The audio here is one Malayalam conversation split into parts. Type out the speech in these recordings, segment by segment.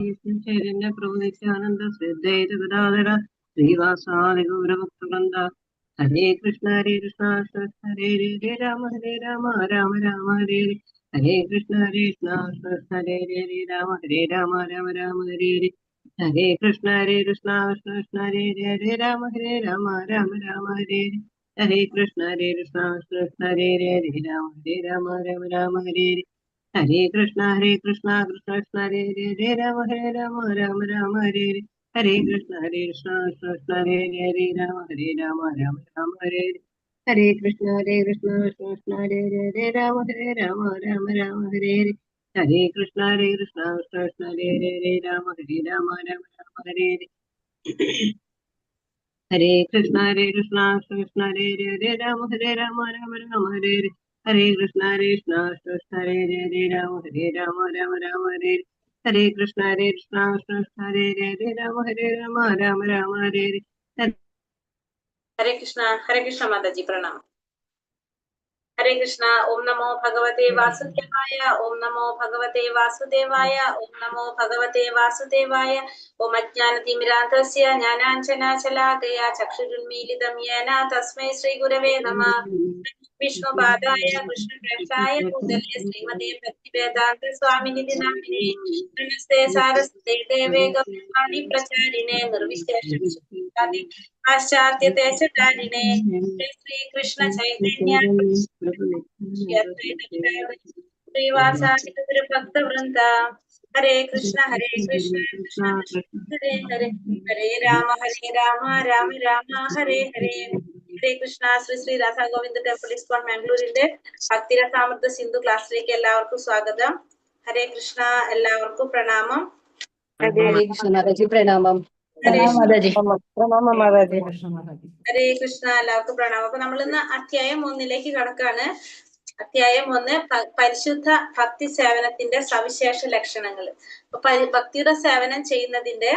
ചൈതന്യ പ്രഭുനിത്യാനന്ദ ശ്രദ്ധേതഗദാധര ശ്രീവാസാദി ഗൗരഭക്തവൃന്ദ. ഹരേ കൃഷ്ണ ഹരേ ഹരേ രാമ രാമ രാമ ഹരേ ഹരേ. ഹരേ കൃഷ്ണ ഹരേ രാമ രാമ രാമ ഹരേ ഹരേ. ഹരേ കൃഷ്ണ കൃഷ്ണ ഹരേ ഹരേ രാമ രാമ ഹരേ ഹരേ. ഹരേ കൃഷ്ണ കൃഷ്ണ ഹരേ രാമ രാമ ഹരേ ഹരേ. ഹരേ കൃഷ്ണ കൃഷ്ണ കൃഷ്ണ ഹരേ ഹരേ രാമ രാമ ഹരേ ഹരേ. ഹരേ കൃഷ്ണ കൃഷ്ണ കൃഷ്ണ ഹരേ രാമ രാമ ഹരേ ഹരേ. ഹരേ കൃഷ്ണ കൃഷ്ണ കൃഷ്ണ ഹരേ രാമ രാമ ഹരേ ഹരേ. ഹരേ കൃഷ്ണ കൃഷ്ണ കൃഷ്ണ ഹരേ രാമ രാമ ഹരേ ഹരേ. ഹരേ കൃഷ്ണ കൃഷ്ണ കൃഷ്ണ ഹരേ രാമ രാമ ഹരേ ഹരേ. ഹരേ കൃഷ്ണ കൃഷ്ണ കൃഷ്ണ ഹരേ രാമ രാമ ഹരേ ഹരേ. ഹരേ കൃഷ്ണ കൃഷ്ണ കൃഷ്ണ ഹരേ രാമ രാമ ഹരേ ഹരേ. ഹരേ കൃഷ്ണ മാതാജി പ്രണാമം. ഹരേ കൃഷ്ണ. ഓം നമോ ഭഗവതേ വാസുദേവായ. ഓം നമോ ഭഗവതേ വാസുദേവായ. ഓം നമോ ഭഗവതേ വാസുദേവായ. ഓം അജ്ഞാനതിമിരാന്ധസ്യ ജ്ഞാനാഞ്ജനാശലാകയാ ചക്ഷുരുന്മീലിതം യേന തസ്മൈ ശ്രീ ഗുരവേ നമഃ. വിഷ്ണുപാദായ കൃഷ്ണപ്രേഷ്ഠായ ഭൂതലേ ശ്രീമതേ ഭക്തിവേദാന്ത സ്വാമിനിധി നാമിനേ. നമസ്തേ സാരസ്വതേ ദേവേ ഗൗരവാണി പ്രചാരിണേ നിർവിശേഷം പാശ്ചാത്യദേശകാരിണേ. ശ്രീ കൃഷ്ണ ചൈതന്യ ശ്രീവാസാദി ഭക്തവൃന്ദ. ഹരേ കൃഷ്ണ കൃഷ്ണ ഹരേ ഹരേ. ഹരേ രാമ രാമ രാമ ഹരേ ഹരേ. ഹരേ കൃഷ്ണ. ശ്രീ രാധാ ഗോവിന്ദ ടെമ്പിൾ ഇസ്കോൺ മാംഗ്ലൂരിന്റെ ഭക്തിരസാമൃത സിന്ധു ക്ലാസ്സിലേക്ക് എല്ലാവർക്കും സ്വാഗതം. ഹരേ കൃഷ്ണ. എല്ലാവർക്കും പ്രണാമം. ഹരേ കൃഷ്ണ മാതാജി പ്രണാമം. ഹരേ ഹരേ കൃഷ്ണ. എല്ലാവർക്കും പ്രണാമം. അപ്പൊ നമ്മൾ ഇന്ന് അധ്യായം 1 കടക്കാണ്. അധ്യായം 1 പരിശുദ്ധ ഭക്തി സേവനത്തിന്റെ സവിശേഷ ലക്ഷണങ്ങൾ. അപ്പൊ ഭക്തിയുടെ സേവനം ചെയ്യുന്നതിന്റെ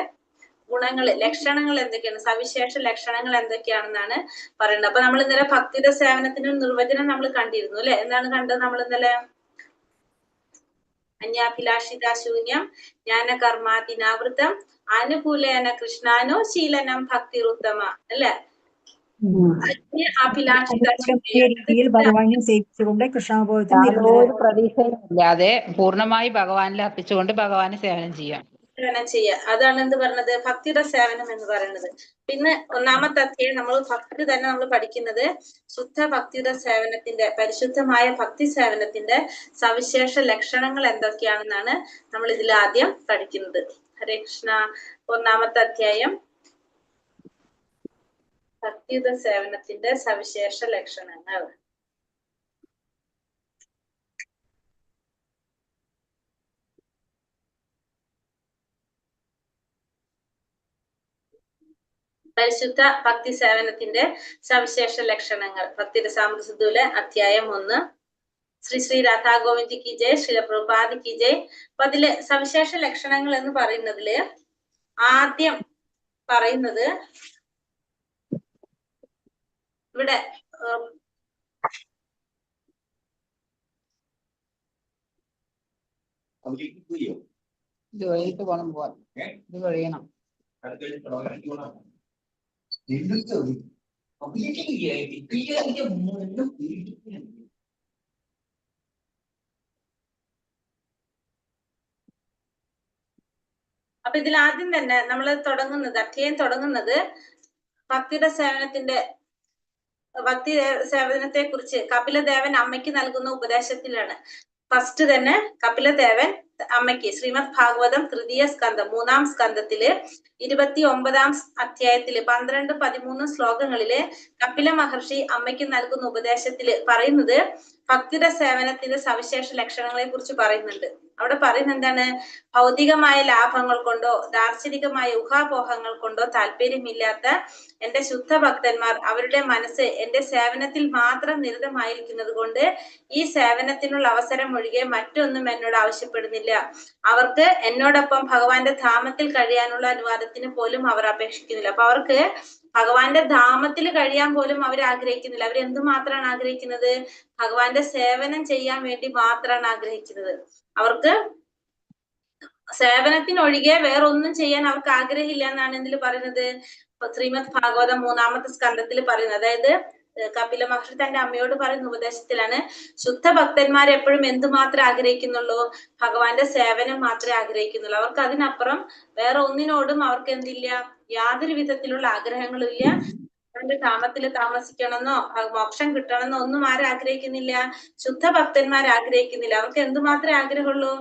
ഗുണങ്ങൾ, ലക്ഷണങ്ങൾ എന്തൊക്കെയാണ്, സവിശേഷ ലക്ഷണങ്ങൾ എന്തൊക്കെയാണെന്നാണ് പറയുന്നത്. അപ്പൊ നമ്മൾ ഇന്നലെ ഭക്തിയുടെ സേവനത്തിന്റെ നിർവചനം നമ്മൾ കണ്ടിരുന്നു അല്ലെ? എന്താണ് കണ്ടത് നമ്മൾ ഇന്നലെ? അന്യാഭിലാഷിതാശൂന്യം ജ്ഞാനകർമാതിനാവൃതം അനുകൂലേന കൃഷ്ണാനോ ശീലനം ഭക്തിരുത്തമ അല്ലെ? ഭഗവാനെ സേവിച്ചുകൊണ്ട് യാതൊരു പ്രതീക്ഷയില്ലാതെ പൂർണ്ണമായി ഭഗവാനിൽ അർപ്പിച്ചുകൊണ്ട് ഭഗവാനെ സേവനം ചെയ്യാം. അതാണ് എന്ത് പറഞ്ഞത്? ഭക്തിയുടെ സേവനം എന്ന് പറയുന്നത്. പിന്നെ ഒന്നാമത്തെ അധ്യായം നമ്മൾ ഭക്തി തന്നെ നമ്മൾ പഠിക്കുന്നത് ശുദ്ധ ഭക്തിയുടെ സേവനത്തിന്റെ, പരിശുദ്ധമായ ഭക്തി സേവനത്തിന്റെ സവിശേഷ ലക്ഷണങ്ങൾ എന്തൊക്കെയാണെന്നാണ് നമ്മൾ ഇതിൽ ആദ്യം പഠിക്കുന്നത്. ഹരേ കൃഷ്ണ. ഒന്നാമത്തെ അധ്യായം ഭക്തിയുടെ സേവനത്തിന്റെ സവിശേഷ ലക്ഷണങ്ങൾ. പരിശുദ്ധ ഭക്തി സേവനത്തിന്റെ സവിശേഷ ലക്ഷണങ്ങൾ. ഭക്തിരസാമൃത സിന്ധുവിലെ അധ്യായം 1. ശ്രീ രാധാ ഗോവിന്ദ് കി ജയ്, ശ്രീല പ്രഭുപാദ് കി ജയ്. അപ്പൊ അതില് സവിശേഷ ലക്ഷണങ്ങൾ എന്ന് പറയുന്നതില് ആദ്യം പറയുന്നത് ഇവിടെ ജോലിക്ക് പോകണം, പോവാൻ ഇത് കഴിയണം. അപ്പൊ ഇതിൽ ആദ്യം തന്നെ നമ്മൾ അധ്യായം തുടങ്ങുന്നത് ഭക്തിയുടെ സേവനത്തിന്റെ, ഭക്തി സേവനത്തെ കുറിച്ച് കപിലദേവൻ അമ്മയ്ക്ക് നൽകുന്ന ഉപദേശത്തിലാണ്. ഫസ്റ്റ് തന്നെ കപിലദേവൻ അമ്മയ്ക്ക് ശ്രീമദ് ഭാഗവതം 3ാം സ്കന്ധം 3ാം സ്കന്ധത്തില് 29ാം അധ്യായത്തില് 12-13 ശ്ലോകങ്ങളില് കപില മഹർഷി അമ്മയ്ക്ക് നൽകുന്ന ഉപദേശത്തില് പറയുന്നത് ഭക്തിയുടെ സേവനത്തിന്റെ സവിശേഷ ലക്ഷണങ്ങളെ കുറിച്ച് പറയുന്നുണ്ട്. അവിടെ പറയുന്നത് എന്താണ്? ഭൗതികമായ ലാഭങ്ങൾ കൊണ്ടോ ദാർശനികമായ ഊഹാപോഹങ്ങൾ കൊണ്ടോ താല്പര്യമില്ലാത്ത എന്റെ ശുദ്ധ ഭക്തന്മാർ അവരുടെ മനസ്സ് എന്റെ സേവനത്തിൽ മാത്രം നിരതമായിരിക്കുന്നത് കൊണ്ട് ഈ സേവനത്തിനുള്ള അവസരം ഒഴികെ മറ്റൊന്നും എന്നോട് ആവശ്യപ്പെടുന്നില്ല. അവർക്ക് എന്നോടൊപ്പം ഭഗവാന്റെ ധാമത്തിൽ കഴിയാനുള്ള അനുവാദത്തിന് പോലും അവർ അപേക്ഷിക്കുന്നില്ല. അപ്പൊ അവർക്ക് ഭഗവാന്റെ ധാമത്തിൽ കഴിയാൻ പോലും അവർ ആഗ്രഹിക്കുന്നില്ല. അവർ എന്തുമാത്രമാണ് ആഗ്രഹിക്കുന്നത്? ഭഗവാന്റെ സേവനം ചെയ്യാൻ വേണ്ടി മാത്രമാണ് ആഗ്രഹിക്കുന്നത്. അവർക്ക് സേവനത്തിനൊഴികെ വേറൊന്നും ചെയ്യാൻ അവർക്ക് ആഗ്രഹമില്ല എന്നാണ് ഇതിൽ പറയുന്നത്. ശ്രീമദ് ഭാഗവതം 3-ാമത്തെ സ്കന്ധത്തിൽ പറയുന്നത്. അതായത് കപില മഹർഷി തന്റെ അമ്മയോട് പറയുന്ന ഉപദേശത്തിലാണ്, ശുദ്ധ ഭക്തന്മാർ എപ്പോഴും എന്തുമാത്രം ആഗ്രഹിക്കുന്നുള്ളൂ? ഭഗവാന്റെ സേവനം മാത്രമേ ആഗ്രഹിക്കുന്നുള്ളൂ. അവർക്ക് അതിനപ്പുറം വേറെ ഒന്നിനോടും അവർക്ക് എന്തില്ല, യാതൊരു വിധത്തിലുള്ള ആഗ്രഹങ്ങളും ഇല്ല. അവന്റെ ധാമത്തിൽ താമസിക്കണമെന്നോ മോക്ഷം കിട്ടണമെന്നോ ഒന്നും ആരും ആഗ്രഹിക്കുന്നില്ല. ശുദ്ധ ഭക്തന്മാർ ആഗ്രഹിക്കുന്നില്ല. അവർക്ക് എന്തുമാത്രമേ ആഗ്രഹമുള്ളൂ?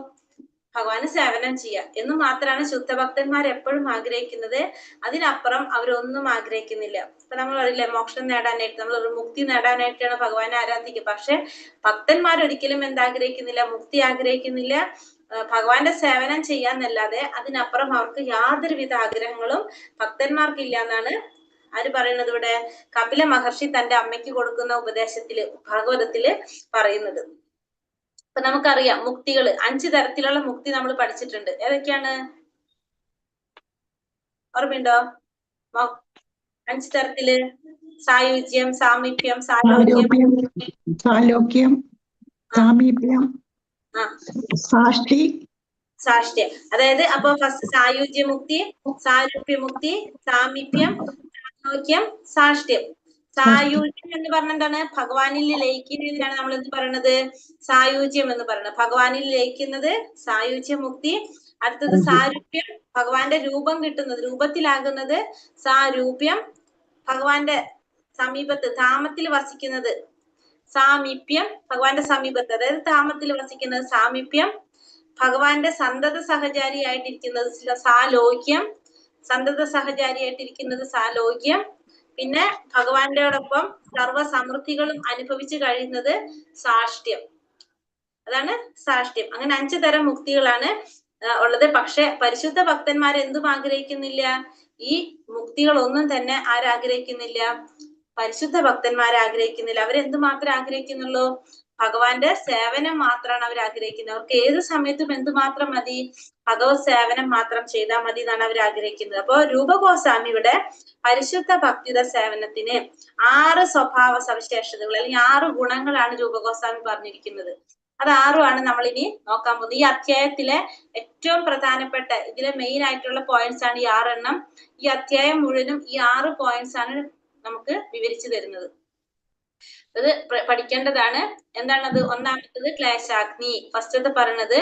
ഭഗവാന് സേവനം ചെയ്യാം എന്ന് മാത്രമാണ് ശുദ്ധഭക്തന്മാർ എപ്പോഴും ആഗ്രഹിക്കുന്നത്. അതിനപ്പുറം അവരൊന്നും ആഗ്രഹിക്കുന്നില്ല. ഇപ്പൊ നമ്മൾ പറയില്ലേ, മോക്ഷം നേടാനായിട്ട്, നമ്മൾ ഒരു മുക്തി നേടാനായിട്ടാണ് ഭഗവാനെ ആരാധിക്കുക. പക്ഷെ ഭക്തന്മാർ ഒരിക്കലും എന്താഗ്രഹിക്കുന്നില്ല? മുക്തി ആഗ്രഹിക്കുന്നില്ല. ഭഗവാന്റെ സേവനം ചെയ്യാന്നല്ലാതെ അതിനപ്പുറം അവർക്ക് യാതൊരുവിധ ആഗ്രഹങ്ങളും ഭക്തന്മാർക്കില്ല എന്നാണ് ആര് പറയുന്നത് ഇവിടെ? കപില മഹർഷി തന്റെ അമ്മയ്ക്ക് കൊടുക്കുന്ന ഉപദേശത്തില്, ഭാഗവതത്തില് പറയുന്നത്. അപ്പൊ നമുക്കറിയാം മുക്തികള് 5 തരത്തിലുള്ള മുക്തി നമ്മൾ പഠിച്ചിട്ടുണ്ട്. ഏതൊക്കെയാണ് ഓർമ്മയുണ്ടോ? 5 തരത്തില്: സായുജ്യം, സാമീപ്യം, സാലോക്യം, സാമീപ്യം, സാഷ്ട്യം. അതായത് അപ്പൊ ഫസ്റ്റ് സായുജ്യമുക്തി, സാരൂപ്യമുക്തി, സാമീപ്യം, സാലോക്യം, സാഷ്ട്യം. സായുജ്യം എന്ന് പറഞ്ഞ എന്താണ്? ഭഗവാനിൽ ലയിക്കുന്നതിനാണ് നമ്മൾ എന്ത് പറയണത്? സായുജ്യം എന്ന് പറയുന്നത്. ഭഗവാനിൽ ലയിക്കുന്നത് സായുജ്യമുക്തി. അടുത്തത് സാരൂപ്യം, ഭഗവാന്റെ രൂപം കിട്ടുന്നത്, രൂപത്തിലാകുന്നത് സാരൂപ്യം. ഭഗവാന്റെ സമീപത്ത് ധാമത്തിൽ വസിക്കുന്നത് സാമീപ്യം. ഭഗവാന്റെ സമീപത്ത് അതായത് ധാമത്തിൽ വസിക്കുന്നത് സാമീപ്യം. ഭഗവാന്റെ സന്തത സഹചാരിയായിട്ടിരിക്കുന്നത് സാലോക്യം. സന്തത സഹചാരിയായിട്ടിരിക്കുന്നത് സാലോക്യം. പിന്നെ ഭഗവാന്റെയോടൊപ്പം സർവ്വസമൃദ്ധികളും അനുഭവിച്ചു കഴിയുന്നത് സാഷ്ട്യം. അതാണ് സാഷ്ട്യം. അങ്ങനെ 5 തരം മുക്തികളാണ് ഉള്ളത്. പക്ഷെ പരിശുദ്ധ ഭക്തന്മാർ എന്തും ആഗ്രഹിക്കുന്നില്ല. ഈ മുക്തികളൊന്നും തന്നെ ആരാഗ്രഹിക്കുന്നില്ല? പരിശുദ്ധ ഭക്തന്മാരെ ആഗ്രഹിക്കുന്നില്ല. അവരെന്തു മാത്രമേ ആഗ്രഹിക്കുന്നുള്ളൂ? ഭഗവാന്റെ സേവനം മാത്രമാണ് അവർ ആഗ്രഹിക്കുന്നത്. അവർക്ക് ഏത് സമയത്തും എന്തുമാത്രം മതി? ഭഗവത് സേവനം മാത്രം ചെയ്താൽ മതി എന്നാണ് അവർ ആഗ്രഹിക്കുന്നത്. അപ്പോ രൂപഗോസ്വാമിയുടെ പരിശുദ്ധ ഭക്തിയുടെ സേവനത്തിന് 6 സ്വഭാവ സവിശേഷതകൾ അല്ലെങ്കിൽ 6 ഗുണങ്ങളാണ് രൂപഗോസ്വാമി പറഞ്ഞിരിക്കുന്നത്. അത് 6ആണ് നമ്മൾ ഇനി നോക്കാൻ പോകുന്നത്. ഈ അധ്യായത്തിലെ ഏറ്റവും പ്രധാനപ്പെട്ട, ഇതിലെ മെയിൻ ആയിട്ടുള്ള പോയിന്റ്സ് ആണ് ഈ 6 എണ്ണം. ഈ അധ്യായം മുഴുവനും ഈ 6 പോയിന്റ്സ് ആണ് നമുക്ക് വിവരിച്ചു തരുന്നത്. അത് പഠിക്കേണ്ടതാണ്. എന്താണത്? ഒന്നാമത്തത് ക്ലേശാഗ്നി. ഫസ്റ്റത്തെ പറയുന്നത്,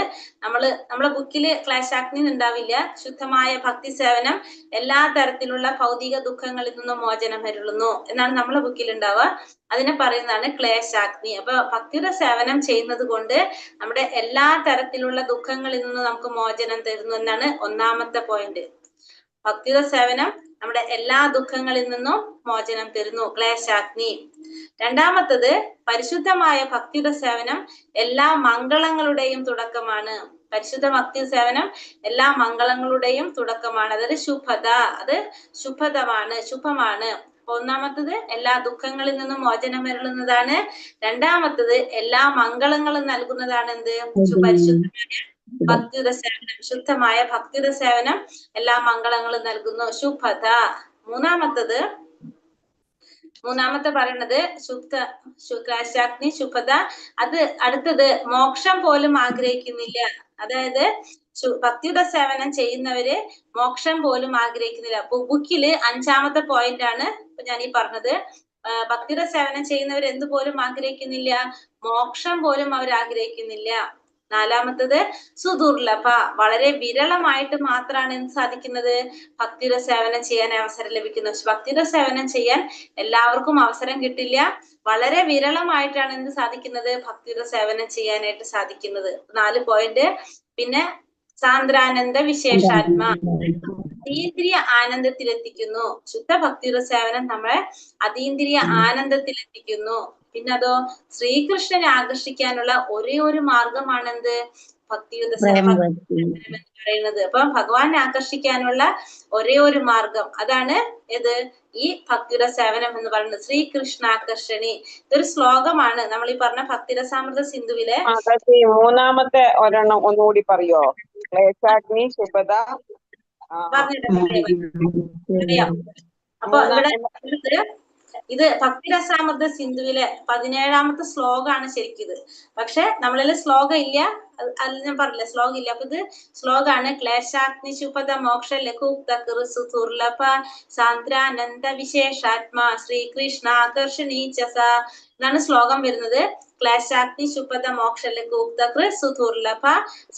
നമ്മളെ ബുക്കില് ക്ലേശാഗ്നി ഉണ്ടാവില്ല. ശുദ്ധമായ ഭക്തി സേവനം എല്ലാ തരത്തിലുള്ള ഭൗതിക ദുഃഖങ്ങളിൽ നിന്നും മോചനം വരുന്നു എന്നാണ് നമ്മളെ ബുക്കിൽ ഉണ്ടാവുക. അതിനെ പറയുന്നതാണ് ക്ലേശാഗ്നി. അപ്പൊ ഭക്തിയുടെ സേവനം ചെയ്യുന്നത് കൊണ്ട് നമ്മുടെ എല്ലാ തരത്തിലുള്ള ദുഃഖങ്ങളിൽ നിന്നും നമുക്ക് മോചനം തരുന്നു എന്നാണ് ഒന്നാമത്തെ പോയിന്റ്. ഭക്തിയുടെ സേവനം നമ്മുടെ എല്ലാ ദുഃഖങ്ങളിൽ നിന്നും മോചനം തരുന്നു, ക്ലേശാഗ്നി. രണ്ടാമത്തത്, പരിശുദ്ധമായ ഭക്തിയുടെ സേവനം എല്ലാ മംഗളങ്ങളുടെയും തുടക്കമാണ്. പരിശുദ്ധ ഭക്തി സേവനം എല്ലാ മംഗളങ്ങളുടെയും തുടക്കമാണ്. അതായത് ശുഭത, അത് ശുഭതമാണ്, ശുഭമാണ്. ഒന്നാമത്തത് എല്ലാ ദുഃഖങ്ങളിൽ നിന്നും മോചനം വരുന്നതാണ്. രണ്ടാമത്തത് എല്ലാ മംഗളങ്ങളും നൽകുന്നതാണ്. എന്ത്? പരിശുദ്ധമായ ഭക്തിയുടെ സേവനം. ശുദ്ധമായ ഭക്തിയുടെ സേവനം എല്ലാ മംഗളങ്ങളും നൽകുന്നു, ശുഭത. മൂന്നാമത്തെ പറയുന്നത് ക്ലേശാഗ്നി, ശുഭത. അത് അടുത്തത് മോക്ഷം പോലും ആഗ്രഹിക്കുന്നില്ല. അതായത് ഭക്തിയുടെ സേവനം ചെയ്യുന്നവര് മോക്ഷം പോലും ആഗ്രഹിക്കുന്നില്ല. ബുക്കില് 5ാമത്തെ പോയിന്റ് ആണ് ഇപ്പൊ ഞാൻ ഈ പറഞ്ഞത്. ഭക്തിയുടെ സേവനം ചെയ്യുന്നവർ എന്തുപോലും ആഗ്രഹിക്കുന്നില്ല? മോക്ഷം പോലും അവർ ആഗ്രഹിക്കുന്നില്ല. 4ാമത്തത് സുദുർലഭ, വളരെ വിരളമായിട്ട് മാത്രമാണ് എന്ത് സാധിക്കുന്നത്? ഭക്തിയുടെ സേവനം ചെയ്യാൻ അവസരം ലഭിക്കുന്നത്. ഭക്തിയുടെ സേവനം ചെയ്യാൻ എല്ലാവർക്കും അവസരം കിട്ടില്ല. വളരെ വിരളമായിട്ടാണ് എന്ത് സാധിക്കുന്നത്? ഭക്തിയുടെ സേവനം ചെയ്യാനായിട്ട് സാധിക്കുന്നത്. 4 പോയിന്റ്. പിന്നെ സാന്ദ്രാനന്ദ വിശേഷാത്മ, അതീന്ദ്രിയ ആനന്ദത്തിലെത്തിക്കുന്നു. ശുദ്ധ ഭക്തിയുടെ സേവനം നമ്മളെ അതീന്ദ്രിയ ആനന്ദത്തിലെത്തിക്കുന്നു. പിന്നെ അതോ ശ്രീകൃഷ്ണനെ ആകർഷിക്കാനുള്ള ഒരേ ഒരു മാർഗമാണെന്ത്? ഭക്തിയുടെ സേവനം എന്ന് പറയുന്നത്. അപ്പൊ ഭഗവാനെ ആകർഷിക്കാനുള്ള ഒരേ ഒരു മാർഗം അതാണ് ഏത്? ഈ ഭക്തിയുടെ സേവനം എന്ന് പറയുന്നത്. ശ്രീകൃഷ്ണാകർഷണി. ഇതൊരു ശ്ലോകമാണ്. നമ്മൾ ഈ പറഞ്ഞ ഭക്തിരസാമൃത സിന്ധുവിലെ 3ാമത്തെ ഒരെണ്ണം ഒന്നുകൂടി പറയോ? ക്ലേശാഗ്നി, ശുഭത. പറഞ്ഞിട്ട് അപ്പൊ ഇവിടെ ഇത് ഭക്തിരസാമൃത സിന്ധുവിലെ 17ാമത്തെ ശ്ലോകമാണ് ശരിക്കും ഇത്. പക്ഷെ നമ്മളിൽ ശ്ലോകം ഇല്ല, അത് ഞാൻ പറഞ്ഞില്ല ശ്ലോകം ഇല്ല. അപ്പൊ ഇത് ശ്ലോകാണ്. ക്ലേശാഗ്നി ശുപത മോക്ഷ ലഘുക്ത കൃസു ദുർലഭ സാന്ദ്രാനന്ദ വിശേഷാത്മാ ശ്രീകൃഷ്ണാകർഷണീ ച സ എന്നാണ് ശ്ലോകം വരുന്നത്. ക്ലേശാഗ്നി ശുപത മോക്ഷ ലഘുക്ത കൃസു ദുർലഭ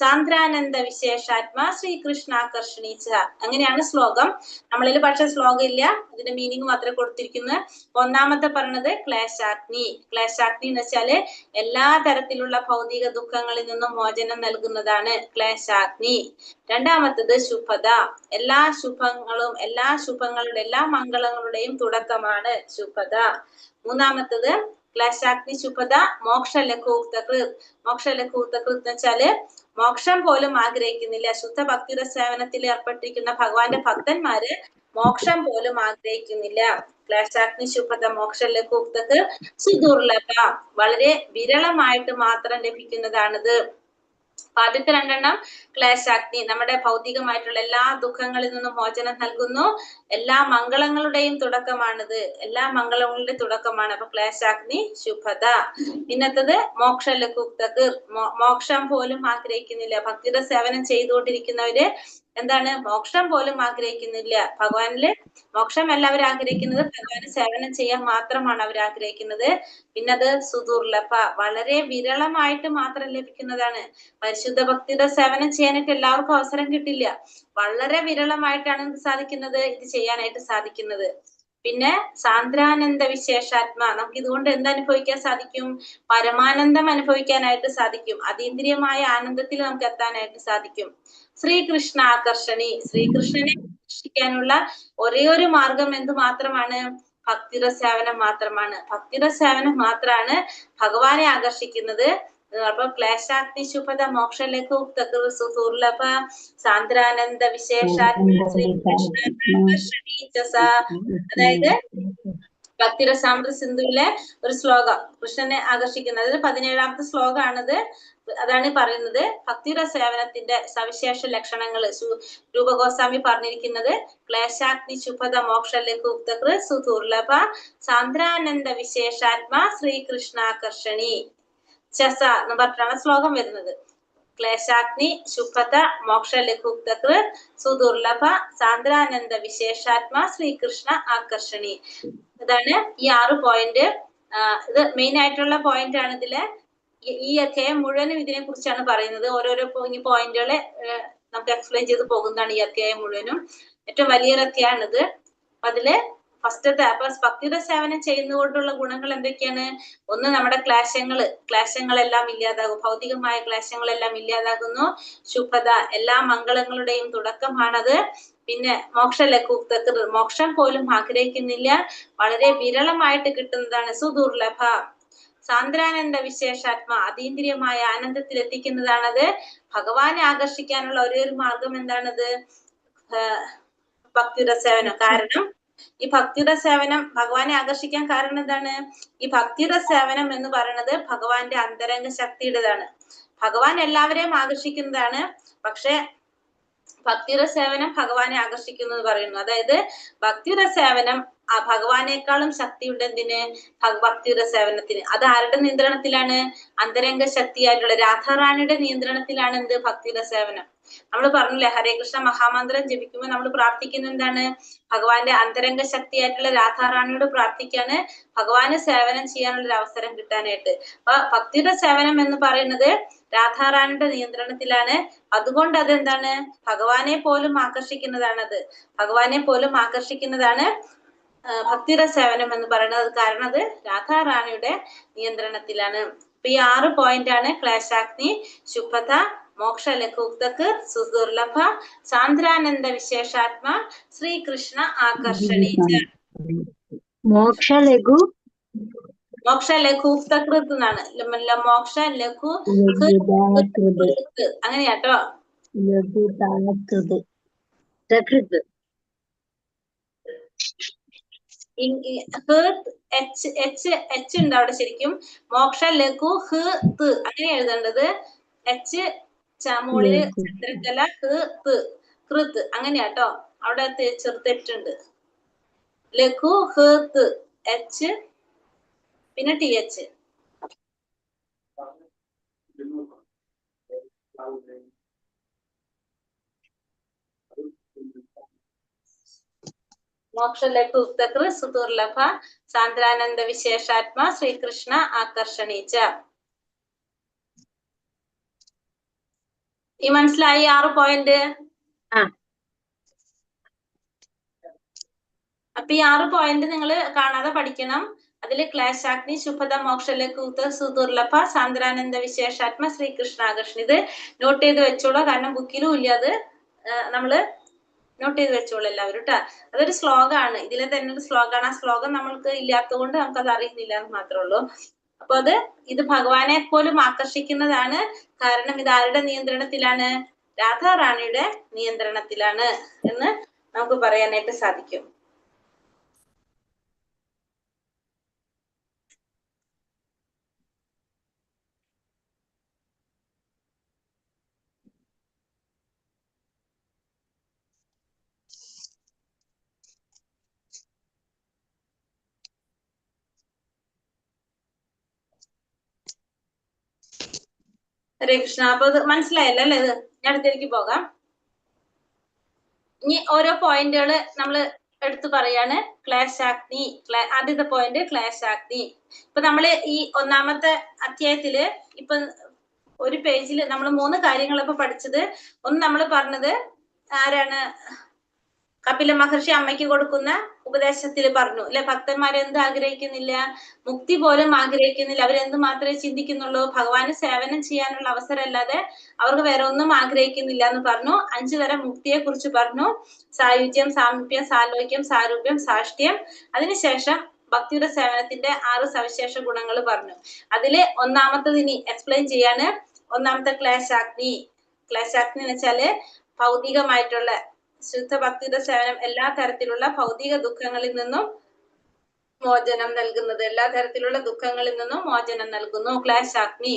സാന്ദ്രാനന്ദ വിശേഷാത്മാ ശ്രീകൃഷ്ണാകർഷണീ ച. അങ്ങനെയാണ് ശ്ലോകം. നമ്മളിൽ പക്ഷെ ശ്ലോകം ഇല്ല, അതിന്റെ മീനിങ് മാത്രമേ കൊടുത്തിരിക്കുന്നു. ഒന്നാമത്തെ പറഞ്ഞത് ക്ലേശാഗ്നി. ക്ലേശാഗ്നി എന്ന് വെച്ചാല് എല്ലാ തരത്തിലുള്ള ഭൗതിക ദുഃഖങ്ങളിൽ നിന്നും മോചനം നൽകുന്നതാണ് ക്ലേശാഗ്നി. രണ്ടാമത്തത് ശുഭത. എല്ലാ ശുഭങ്ങളുടെ എല്ലാ മംഗളങ്ങളുടെയും തുടക്കമാണ് ശുഭത. മൂന്നാമത്തത് ക്ലേശാഗ്നി ശുഭത മോക്ഷ ലഘൂക്തകൃത്. മോക്ഷ ലഘൂക്തകൃത് എന്ന് വെച്ചാല് മോക്ഷം പോലും ആഗ്രഹിക്കുന്നില്ല. ശുദ്ധ ഭക്തിയുടെ സേവനത്തിൽ ഏർപ്പെട്ടിരിക്കുന്ന ഭഗവാന്റെ ഭക്തന്മാര് മോക്ഷം പോലും ആഗ്രഹിക്കുന്നില്ല. ക്ലേശാഗ്നി ശുഭത മോക്ഷ ലഘൂക്തകൃത് സുദുർലഭ, വളരെ വിരളമായിട്ട് മാത്രം ലഭിക്കുന്നതാണിത്. ആദ്യത്തെ രണ്ടെണ്ണം ക്ലേശാഗ്നി, നമ്മുടെ ഭൗതികമായിട്ടുള്ള എല്ലാ ദുഃഖങ്ങളിൽ നിന്നും മോചനം നൽകുന്നു. എല്ലാ മംഗളങ്ങളുടെയും തുടക്കമാണിത്. എല്ലാ മംഗളങ്ങളുടെ തുടക്കമാണ്. അപ്പൊ ക്ലേശാഗ്നി ശുഭത. പിന്നത്തത് മോക്ഷ ലഘുക്തകൃത്, മോക്ഷം പോലും ആഗ്രഹിക്കുന്നില്ല. ഭക്തിയുടെ സേവനം ചെയ്തുകൊണ്ടിരിക്കുന്നവര് എന്താണ് മോക്ഷം പോലും ആഗ്രഹിക്കുന്നില്ല. ഭഗവാനില് മോക്ഷം എല്ലാവരും ആഗ്രഹിക്കുന്നത് ഭഗവാന് സേവനം ചെയ്യാൻ മാത്രമാണ് അവർ ആഗ്രഹിക്കുന്നത്. പിന്നത് സുദുർലഭ, വളരെ വിരളമായിട്ട് മാത്രം ലഭിക്കുന്നതാണ്. പരിശുദ്ധ ഭക്തിയുടെ സേവനം ചെയ്യാനായിട്ട് എല്ലാവർക്കും അവസരം കിട്ടില്ല. വളരെ വിരളമായിട്ടാണ് സാധിക്കുന്നത്, ഇത് ചെയ്യാനായിട്ട് സാധിക്കുന്നത്. പിന്നെ സാന്ദ്രാനന്ദ വിശേഷാത്മാ, നമുക്ക് ഇതുകൊണ്ട് എന്ത് അനുഭവിക്കാൻ സാധിക്കും? പരമാനന്ദം അനുഭവിക്കാനായിട്ട് സാധിക്കും. അതീന്ദ്രിയമായ ആനന്ദത്തിൽ നമുക്ക് എത്താനായിട്ട് സാധിക്കും. ശ്രീകൃഷ്ണ ആകർഷണി, ശ്രീകൃഷ്ണനെ ആകർഷിക്കാനുള്ള ഒരേ ഒരു മാർഗം എന്ത് മാത്രമാണ്? ഭക്തിയുടെ സേവനം മാത്രമാണ്. ഭക്തിയുടെ സേവനം മാത്രമാണ് ഭഗവാനെ ആകർഷിക്കുന്നത്. അപ്പൊ ക്ലേശാഗ്നി ശുഭത മോക്ഷ ലഘൂക്തകൃത് സുദുർലഭ സാന്ദ്രാനന്ദ വിശേഷാത്മാ ശ്രീകൃഷ്ണാകർഷണീ ച സ. അതായത് ഭക്തിരസാമൃത സിന്ധുവിലെ ഒരു ശ്ലോകം കൃഷ്ണനെ ആകർഷിക്കുന്നത്. അതായത് 17ാമത്തെ ശ്ലോകമാണിത്. അതാണ് പറയുന്നത് ഭക്തിയുടെ സേവനത്തിന്റെ സവിശേഷ ലക്ഷണങ്ങൾ രൂപഗോസ്വാമി പറഞ്ഞിരിക്കുന്നത്. ക്ലേശാഗ്നി ശുഭത മോക്ഷ ലഘൂക്തകൃത് സുദുർലഭ സാന്ദ്രാനന്ദ വിശേഷാത്മാ ശ്രീകൃഷ്ണാകർഷണി ചസ എന്ന് പറഞ്ഞിട്ടാണ് ശ്ലോകം വരുന്നത്. ക്ലേശാഗ്നി ശുഭത മോക്ഷ ലഘൂക്തകൃത് സുദുർലഭ സാന്ദ്രാനന്ദ വിശേഷാത്മാ ശ്രീകൃഷ്ണ ആകർഷണി. ഇതാണ് ഈ 6 പോയിന്റ്. ഇത് മെയിൻ ആയിട്ടുള്ള പോയിന്റ് ആണ്. ഇതില് ഈ അധ്യായം മുഴുവനും ഇതിനെ കുറിച്ചാണ് പറയുന്നത്. ഓരോരോ പോയിന്റുകളെ നമുക്ക് എക്സ്പ്ലെയിൻ ചെയ്ത് പോകുന്നതാണ് ഈ അധ്യായം മുഴുവനും. ഏറ്റവും വലിയൊരു അധ്യായമാണിത്. അതില് ഫസ്റ്റത്തെ അപ്പൊ ഭക്തിയുടെ സേവനം ചെയ്യുന്നതുകൊണ്ടുള്ള ഗുണങ്ങൾ എന്തൊക്കെയാണ്? ഒന്ന്, നമ്മുടെ ക്ലേശങ്ങളെല്ലാം ഇല്ലാതാകും. ഭൗതികമായ ക്ലേശങ്ങളെല്ലാം ഇല്ലാതാകുന്നു. ശുഭത, എല്ലാ മംഗളങ്ങളുടെയും തുടക്കമാണത്. പിന്നെ മോക്ഷ ലഘൂക്തകൃത്, മോക്ഷം പോലും ആഗ്രഹിക്കുന്നില്ല, വളരെ വിരളമായിട്ട് കിട്ടുന്നതാണ്. സുദുർലഭ സാന്ദ്രാനന്ദ വിശേഷാത്മാ, അതീന്ദ്രിയമായ ആനന്ദത്തിൽ എത്തിക്കുന്നതാണത്. ഭഗവാനെ ആകർഷിക്കാനുള്ള ഒരേ ഒരു മാർഗം എന്താണത്? ഭക്തിയുടെ സേവനം. കാരണം ഈ ഭക്തിയുടെ സേവനം ഭഗവാനെ ആകർഷിക്കാൻ കാരണം എന്താണ്? ഈ ഭക്തിയുടെ സേവനം എന്ന് പറയുന്നത് ഭഗവാന്റെ അന്തരംഗ ശക്തിയുടേതാണ്. ഭഗവാൻ എല്ലാവരെയും ആകർഷിക്കുന്നതാണ്. പക്ഷെ ഭക്തിയുടെ സേവനം ഭഗവാനെ ആകർഷിക്കുന്നു എന്ന് പറയുന്നു. അതായത് ഭക്തിയുടെ സേവനം ഭഗവാനേക്കാളും ശക്തിയുണ്ട് എന്തിന്? ഭക്തിയുടെ സേവനത്തിന്. അത് ആരുടെ നിയന്ത്രണത്തിലാണ്? അന്തരംഗ ശക്തിയായിട്ടുള്ള രാധാറാണിയുടെ നിയന്ത്രണത്തിലാണ് എന്ത്? ഭക്തിയുടെ സേവനം. നമ്മൾ പറഞ്ഞില്ലേ, ഹരേ കൃഷ്ണ മഹാമന്ത്രം ജപിക്കുമ്പോൾ നമ്മൾ പ്രാർത്ഥിക്കുന്ന എന്താണ്? ഭഗവാന്റെ അന്തരംഗ ശക്തിയായിട്ടുള്ള രാധാറാണിയോട് പ്രാർത്ഥിക്കാണ് ഭഗവാന് സേവനം ചെയ്യാനുള്ള ഒരു അവസരം കിട്ടാനായിട്ട്. അപ്പൊ ഭക്തിയുടെ സേവനം എന്ന് പറയുന്നത് രാധാറാണിയുടെ നിയന്ത്രണത്തിലാണ്. അതുകൊണ്ട് അതെന്താണ്? ഭഗവാനെ പോലും ആകർഷിക്കുന്നതാണത്. ഭഗവാനെ പോലും ആകർഷിക്കുന്നതാണ് ഭക്തിയുടെ സേവനം എന്ന് പറയുന്നത്. കാരണം അത് രാധാറാണിയുടെ നിയന്ത്രണത്തിലാണ്. അപ്പൊ ഈ 6 പോയിന്റ് ആണ്. ക്ലേശാഗ്നി ശുഭത മോക്ഷ ലഘൂക്തകൃത് സുദുർലഭ സാന്ദ്രാനന്ദ വിശേഷാത്മാ ശ്രീകൃഷ്ണ ആകർഷണീ. മോക്ഷ ലഘൂക്തകൃത് എന്നാണ്. മോക്ഷ ലഘു അങ്ങനെയാട്ടോ. എച്ച് ഉണ്ട് അവിടെ ശരിക്കും. മോക്ഷ ലഘു ഹ് ത് അങ്ങനെ എഴുതേണ്ടത്. എച്ച് ചാമൂളില് ചന്ദ്രകല ഹ് ത് കൃത് അങ്ങനെയാട്ടോ. അവിടെ ചെറുതെറ്റുണ്ട്. ലഘു ഹ് ത് എച്ച് പിന്നെ ടി എച്ച്. മോക്ഷലേക്ക് ഉക്തകൃ സുദുർലഭ സാന്ദ്രാനന്ദ വിശേഷാത്മ ശ്രീകൃഷ്ണ ആകർഷണീച്ച. ഈ മനസ്സിലായി 6 പോയിന്റ്? അപ്പൊ ഈ 6 പോയിന്റ് നിങ്ങൾ കാണാതെ പഠിക്കണം. അതില് ക്ലേശാഗ്നി ശുഭത മോക്ഷലേക്ക് ഉക്ത സുദുർലഭ സാന്ദ്രാനന്ദ വിശേഷാത്മ ശ്രീകൃഷ്ണ ആകർഷണ. ഇത് നോട്ട് ചെയ്ത് വെച്ചോളൂ, കാരണം ബുക്കിലും ഇല്ല അത്. നമ്മള് നോട്ട് ചെയ്ത് വെച്ചോളൂ എല്ലാവരും ട്ടാ. അതൊരു ശ്ലോകമാണ്, ഇതിലെ തന്നെ ഒരു ശ്ലോകമാണ്. ആ ശ്ലോകം നമ്മൾക്ക് ഇല്ലാത്തത് കൊണ്ട് നമുക്കത് അറിയുന്നില്ല എന്ന് മാത്രമേ ഉള്ളൂ. അപ്പൊ ഇത് ഭഗവാനെ പോലും ആകർഷിക്കുന്നതാണ്. കാരണം ഇത് ആരുടെ നിയന്ത്രണത്തിലാണ്? രാധാറാണിയുടെ നിയന്ത്രണത്തിലാണ് എന്ന് നമുക്ക് പറയാനായിട്ട് സാധിക്കും. ഹരേ കൃഷ്ണ. അപ്പൊ ഇത് മനസ്സിലായല്ലോ അല്ലേ? ഇത് ഞാൻ അടുത്തേക്ക് പോകാം. ഇനി ഓരോ പോയിന്റുകള് നമ്മൾ എടുത്തു പറയാണ്. ക്ലേശാഗ്നി, ആദ്യത്തെ പോയിന്റ് ക്ലേശാഗ്നി. ഇപ്പൊ നമ്മള് ഈ 1ാമത്തെ അധ്യായത്തില് ഇപ്പൊ ഒരു പേജിൽ നമ്മൾ 3 കാര്യങ്ങൾ ഇപ്പൊ പഠിച്ചത്. ഒന്ന് നമ്മൾ പറഞ്ഞത് ആരാണ്? കപില മഹർഷി അമ്മയ്ക്ക് കൊടുക്കുന്ന ഉപദേശത്തിൽ പറഞ്ഞു അല്ലെ, ഭക്തന്മാരെന്ത് ആഗ്രഹിക്കുന്നില്ല? മുക്തി പോലും ആഗ്രഹിക്കുന്നില്ല. അവരെന്ത് മാത്രമേ ചിന്തിക്കുന്നുള്ളൂ? ഭഗവാന് സേവനം ചെയ്യാനുള്ള അവസരം അല്ലാതെ അവർക്ക് വേറെ ഒന്നും ആഗ്രഹിക്കുന്നില്ല എന്ന് പറഞ്ഞു. 5 തരം മുക്തിയെ കുറിച്ച് പറഞ്ഞു. സായുജ്യം, സാമീപ്യം, സാലോക്യം, സാരൂപ്യം, സാഷ്ട്യം. അതിനുശേഷം ഭക്തിയുടെ സേവനത്തിന്റെ 6 സവിശേഷ ഗുണങ്ങൾ പറഞ്ഞു. അതില് 1ാമത്തത് ഇനി എക്സ്പ്ലെയിൻ ചെയ്യാണ്. 1ാമത്തെ ക്ലേശാഗ്നി. ക്ലേശാഗ്നി എന്ന് വെച്ചാല് ഭൗതികമായിട്ടുള്ള ശുദ്ധ ഭക്തിയുടെ സേവനം എല്ലാ തരത്തിലുള്ള ഭൗതിക ദുഃഖങ്ങളിൽ നിന്നും മോചനം നൽകുന്നത്. എല്ലാ തരത്തിലുള്ള ദുഃഖങ്ങളിൽ നിന്നും മോചനം നൽകുന്നു ക്ലേശാഗ്നി.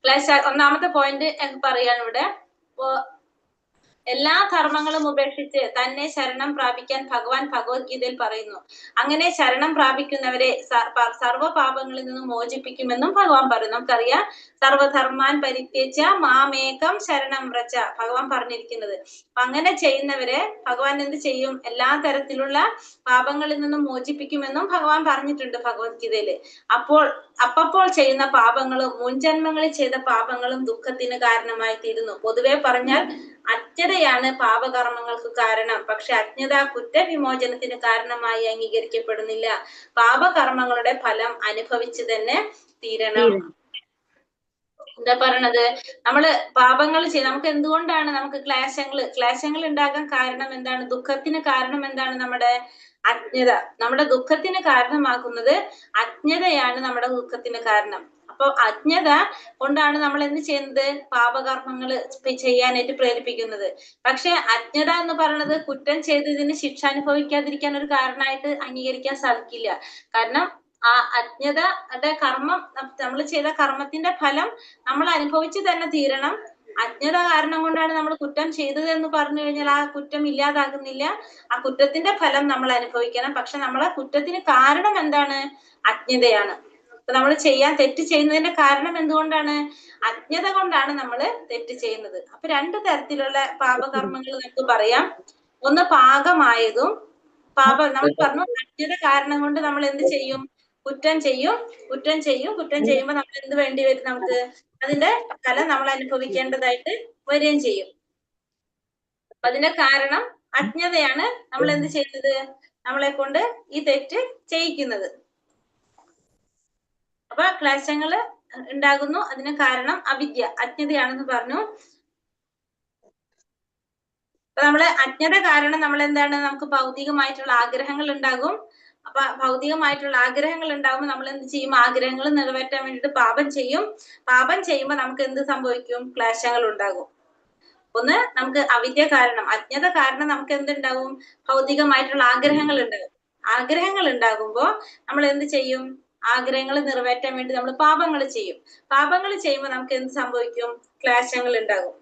1ാമത്തെ പോയിന്റ് പറയാണ് ഇവിടെ. എല്ലാ ധർമ്മങ്ങളും ഉപേക്ഷിച്ച് തന്നെ ശരണം പ്രാപിക്കാൻ ഭഗവാൻ ഭഗവത്ഗീതയിൽ പറയുന്നു. അങ്ങനെ ശരണം പ്രാപിക്കുന്നവരെ സർവ്വ പാപങ്ങളിൽ നിന്നും മോചിപ്പിക്കുമെന്നും ഭഗവാൻ പറയുന്നു. നമുക്കറിയാം, സർവധർമാൻ പരിത്യജ്യ മാമേകം ശരണം വ്രജ ഭഗവാൻ പറഞ്ഞിരിക്കുന്നത്. അപ്പൊ അങ്ങനെ ചെയ്യുന്നവരെ ഭഗവാൻ എന്ത് ചെയ്യും? എല്ലാ തരത്തിലുള്ള പാപങ്ങളിൽ നിന്നും മോചിപ്പിക്കുമെന്നും ഭഗവാൻ പറഞ്ഞിട്ടുണ്ട് ഭഗവത്ഗീതയില്. അപ്പോൾ ചെയ്യുന്ന പാപങ്ങളും മുൻജന്മങ്ങളിൽ ചെയ്ത പാപങ്ങളും ദുഃഖത്തിന് കാരണമായി തീരുന്നു. പൊതുവെ പറഞ്ഞാൽ അജ്ഞതയാണ് പാപകർമ്മങ്ങൾക്ക് കാരണം. പക്ഷെ അജ്ഞത കുറ്റവിമോചനത്തിന് കാരണമായി അംഗീകരിക്കപ്പെടുന്നില്ല. പാപകർമ്മങ്ങളുടെ ഫലം അനുഭവിച്ചു തന്നെ തീരണം. എന്താ പറയണത്? നമ്മള് പാപങ്ങൾ ചെയ്ത് നമുക്ക് എന്തുകൊണ്ടാണ് നമുക്ക് ക്ലേശങ്ങൾ ഉണ്ടാകാൻ കാരണം എന്താണ്? ദുഃഖത്തിന് കാരണം എന്താണ്? നമ്മുടെ അജ്ഞത. നമ്മുടെ ദുഃഖത്തിന് കാരണമാകുന്നത് അജ്ഞതയാണ്. നമ്മുടെ ദുഃഖത്തിന് കാരണം. അപ്പൊ അജ്ഞത കൊണ്ടാണ് നമ്മൾ എന്ത് ചെയ്യുന്നത്? പാപകർമ്മങ്ങൾ ചെയ്യാനായിട്ട് പ്രേരിപ്പിക്കുന്നത്. പക്ഷെ അജ്ഞത എന്ന് പറയുന്നത് കുറ്റം ചെയ്തതിന് ശിക്ഷ അനുഭവിക്കാതിരിക്കാൻ ഒരു കാരണമായിട്ട് അംഗീകരിക്കാൻ സാധിക്കില്ല. കാരണം ആ അജ്ഞതയുടെ കർമ്മം, നമ്മൾ ചെയ്ത കർമ്മത്തിന്റെ ഫലം നമ്മൾ അനുഭവിച്ചു തന്നെ തീരണം. അജ്ഞത കാരണം കൊണ്ടാണ് നമ്മൾ കുറ്റം ചെയ്തത് എന്ന് പറഞ്ഞു കഴിഞ്ഞാൽ ആ കുറ്റം ഇല്ലാതാകുന്നില്ല. ആ കുറ്റത്തിന്റെ ഫലം നമ്മൾ അനുഭവിക്കണം. പക്ഷെ നമ്മളെ കുറ്റത്തിന് കാരണം എന്താണ്? അജ്ഞതയാണ്. അപ്പൊ നമ്മൾ തെറ്റ് ചെയ്യുന്നതിന്റെ കാരണം എന്തുകൊണ്ടാണ്? അജ്ഞത കൊണ്ടാണ് നമ്മൾ തെറ്റ് ചെയ്യുന്നത്. അപ്പൊ 2 തരത്തിലുള്ള പാപകർമ്മങ്ങൾ നമുക്ക് പറയാം. ഒന്ന് പാകമായതും നമ്മൾ പറഞ്ഞു അജ്ഞത കാരണം കൊണ്ട് നമ്മൾ എന്ത് ചെയ്യും? കുറ്റം ചെയ്യുമ്പോ നമ്മൾ എന്ത് വേണ്ടി വരും? നമുക്ക് അതിന്റെ ഫലം നമ്മൾ അനുഭവിക്കേണ്ടതായിട്ട് വരികയും ചെയ്യും. അപ്പൊ അതിന്റെ കാരണം അജ്ഞതയാണ് നമ്മൾ എന്ത് ചെയ്യുന്നത്? നമ്മളെ കൊണ്ട് ഈ തെറ്റ് ചെയ്യിക്കുന്നത്. അപ്പൊ ക്ലേശങ്ങള് ഉണ്ടാകുന്നു. അതിന് കാരണം അവിദ്യ, അജ്ഞതയാണെന്ന് പറഞ്ഞു. അപ്പൊ നമ്മള് അജ്ഞത കാരണം നമ്മൾ എന്താണ്? നമുക്ക് ഭൗതികമായിട്ടുള്ള ആഗ്രഹങ്ങൾ ഉണ്ടാകും. അപ്പൊ ഭൗതികമായിട്ടുള്ള ആഗ്രഹങ്ങൾ ഉണ്ടാകുമ്പോൾ നമ്മൾ എന്ത് ചെയ്യും? ആഗ്രഹങ്ങൾ നിറവേറ്റാൻ വേണ്ടിയിട്ട് പാപം ചെയ്യും. പാപം ചെയ്യുമ്പോൾ നമുക്ക് എന്ത് സംഭവിക്കും? ക്ലേശങ്ങൾ ഉണ്ടാകും. ഒന്ന്, നമുക്ക് അവിദ്യ കാരണം, അജ്ഞത കാരണം നമുക്ക് എന്തുണ്ടാവും? ഭൗതികമായിട്ടുള്ള ആഗ്രഹങ്ങൾ ഉണ്ടാകും. ആഗ്രഹങ്ങൾ ഉണ്ടാകുമ്പോ നമ്മൾ എന്ത് ചെയ്യും? ആഗ്രഹങ്ങൾ നിറവേറ്റാൻ വേണ്ടി നമ്മൾ പാപങ്ങൾ ചെയ്യും. പാപങ്ങൾ ചെയ്യുമ്പോൾ നമുക്ക് എന്ത് സംഭവിക്കും? ക്ലേശങ്ങൾ ഉണ്ടാകും.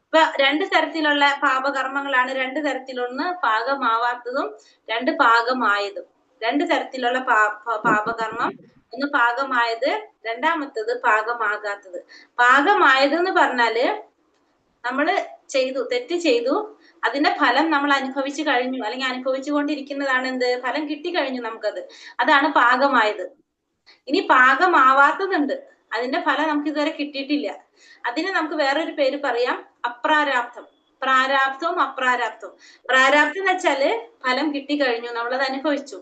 ഇപ്പൊ 2 തരത്തിലുള്ള പാപകർമ്മങ്ങളാണ്. 2 തരത്തിലൊന്ന് പാകമാവാത്തതും 2 പാകമായതും. 2 തരത്തിലുള്ള പാപകർമ്മം ഒന്ന് പാകമായത്, രണ്ടാമത്തത് പാകമാകാത്തത്. പാകമായത് എന്ന് പറഞ്ഞാല് നമ്മള് തെറ്റ് ചെയ്തു, അതിന്റെ ഫലം നമ്മൾ അനുഭവിച്ചു കഴിഞ്ഞു, അല്ലെങ്കിൽ അനുഭവിച്ചു കൊണ്ടിരിക്കുന്നതാണ് എന്ത്, ഫലം കിട്ടിക്കഴിഞ്ഞു നമുക്കത്, അതാണ് പാകമായത്. ഇനി പാകമാവാത്തതുണ്ട്, അതിന്റെ ഫലം നമുക്ക് ഇതുവരെ കിട്ടിയിട്ടില്ല. അതിന് നമുക്ക് വേറൊരു പേര് പറയാം, അപ്രാരാബ്ധം. പ്രാരാബ്ധവും അപ്രാരാബ്ധവും. പ്രാരാബ്ധം എന്ന് വെച്ചാല് ഫലം കിട്ടിക്കഴിഞ്ഞു, നമ്മളത് അനുഭവിച്ചു.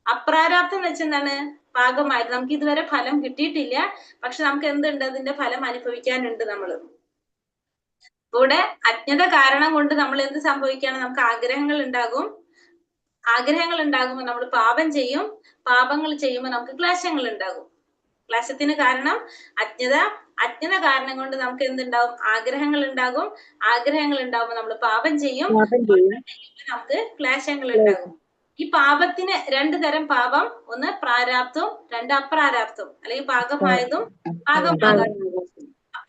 അപ്രാരാബ്ധം എന്ന് വെച്ചാൽ എന്താണ്, പാകമായത്, നമുക്ക് ഇതുവരെ ഫലം കിട്ടിയിട്ടില്ല, പക്ഷെ നമുക്ക് എന്തുണ്ട്, അതിന്റെ ഫലം അനുഭവിക്കാനുണ്ട് നമ്മള്. ഇവിടെ അജ്ഞത കാരണം കൊണ്ട് നമ്മൾ എന്ത് സംഭവിക്കുകയാണ്, നമുക്ക് ആഗ്രഹങ്ങൾ ഉണ്ടാകും. ആഗ്രഹങ്ങൾ ഉണ്ടാകുമ്പോൾ നമ്മൾ പാപം ചെയ്യും, പാപങ്ങൾ ചെയ്യുമ്പോൾ നമുക്ക് ക്ലേശങ്ങൾ ഉണ്ടാകും. ക്ലേശത്തിന് കാരണം അജ്ഞത കാരണം കൊണ്ട് നമുക്ക് എന്തുണ്ടാവും, ആഗ്രഹങ്ങൾ ഉണ്ടാകും. ആഗ്രഹങ്ങൾ ഉണ്ടാകുമ്പോൾ നമ്മൾ പാപം ചെയ്യും, നമുക്ക് ക്ലേശങ്ങൾ ഉണ്ടാകും. ഈ പാപത്തിന് രണ്ടു തരം പാപം, ഒന്ന് പ്രാരാബ്ധവും, രണ്ട് അപ്രാരാബ്ധവും, അല്ലെങ്കിൽ പാകമായതും പാകമാകാത്തതും.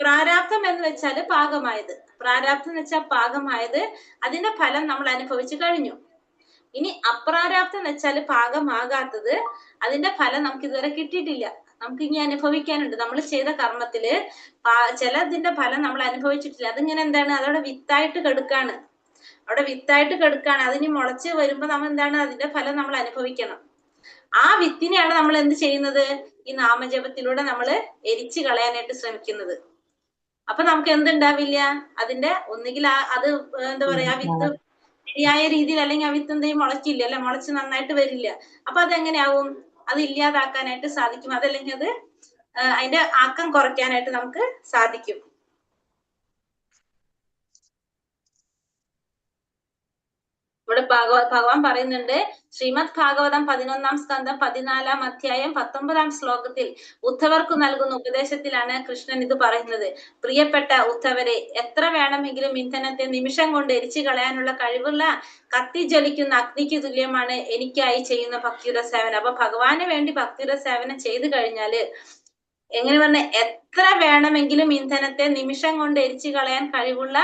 പ്രാരാബ്ധം എന്ന് വെച്ചാല് പാകമായത്, പ്രാരാബ്ധം എന്ന് വെച്ചാൽ പാകമായത്, അതിന്റെ ഫലം നമ്മൾ അനുഭവിച്ചു കഴിഞ്ഞു. ഇനി അപ്രാരാബ്ധം എന്ന് വെച്ചാല് പാകമാകാത്തത്, അതിന്റെ ഫലം നമുക്ക് ഇതുവരെ കിട്ടിയിട്ടില്ല, നമുക്ക് ഇനി അനുഭവിക്കാനുണ്ട്. നമ്മൾ ചെയ്ത കർമ്മത്തില് ചിലതിന്റെ ഫലം നമ്മൾ അനുഭവിച്ചിട്ടില്ല, അതിങ്ങനെ എന്താണ്, അതവിടെ വിത്തായിട്ട് കിടക്കാണ്, അതിന് മുളച്ച് വരുമ്പോ നമ്മൾ എന്താണ്, അതിന്റെ ഫലം നമ്മൾ അനുഭവിക്കണം. ആ വിത്തിനെയാണ് നമ്മൾ എന്ത് ചെയ്യുന്നത്, ഈ നാമജപത്തിലൂടെ നമ്മൾ എരിച്ചു കളയാനായിട്ട് ശ്രമിക്കുന്നത്. അപ്പൊ നമുക്ക് എന്തുണ്ടാവില്ല, അതിന്റെ ഒന്നുകിൽ അത് എന്താ പറയാ, വിത്ത് ശരിയായ രീതിയിൽ, അല്ലെങ്കിൽ ആ വിത്ത് എന്തെങ്കിലും മുളച്ചില്ല, അല്ലെ മുളച്ച് നന്നായിട്ട് വരില്ല. അപ്പൊ അതെങ്ങനെയാവും, അത് ഇല്ലാതാക്കാനായിട്ട് സാധിക്കും, അതല്ലെങ്കിൽ അത് അതിന്റെ ആക്കം കുറയ്ക്കാനായിട്ട് നമുക്ക് സാധിക്കും. ഇവിടെ ഭഗവാൻ പറയുന്നുണ്ട്, ശ്രീമദ് ഭാഗവതം 11-ാം സ്കന്ധം 14-ാം അധ്യായം 19-ാം ശ്ലോകത്തിൽ ഉദ്ധവർക്ക് നൽകുന്ന ഉപദേശത്തിലാണ് കൃഷ്ണൻ ഇത് പറയുന്നത്. പ്രിയപ്പെട്ട ഉദ്ധവരെ, എത്ര വേണമെങ്കിലും ഇന്ധനത്തെ നിമിഷം കൊണ്ട് എരിച്ചു കളയാനുള്ള കഴിവുള്ള കത്തി ജ്വലിക്കുന്ന അഗ്നിക്ക് തുല്യമാണ് എനിക്കായി ചെയ്യുന്ന ഭക്തിയുടെ സേവനം. അപ്പൊ ഭഗവാന് വേണ്ടി ഭക്തിയുടെ സേവനം ചെയ്തു കഴിഞ്ഞാല് എങ്ങനെ പറഞ്ഞ, എത്ര വേണമെങ്കിലും ഇന്ധനത്തെ നിമിഷം കൊണ്ട് എരിച്ചു കളയാൻ കഴിവുള്ള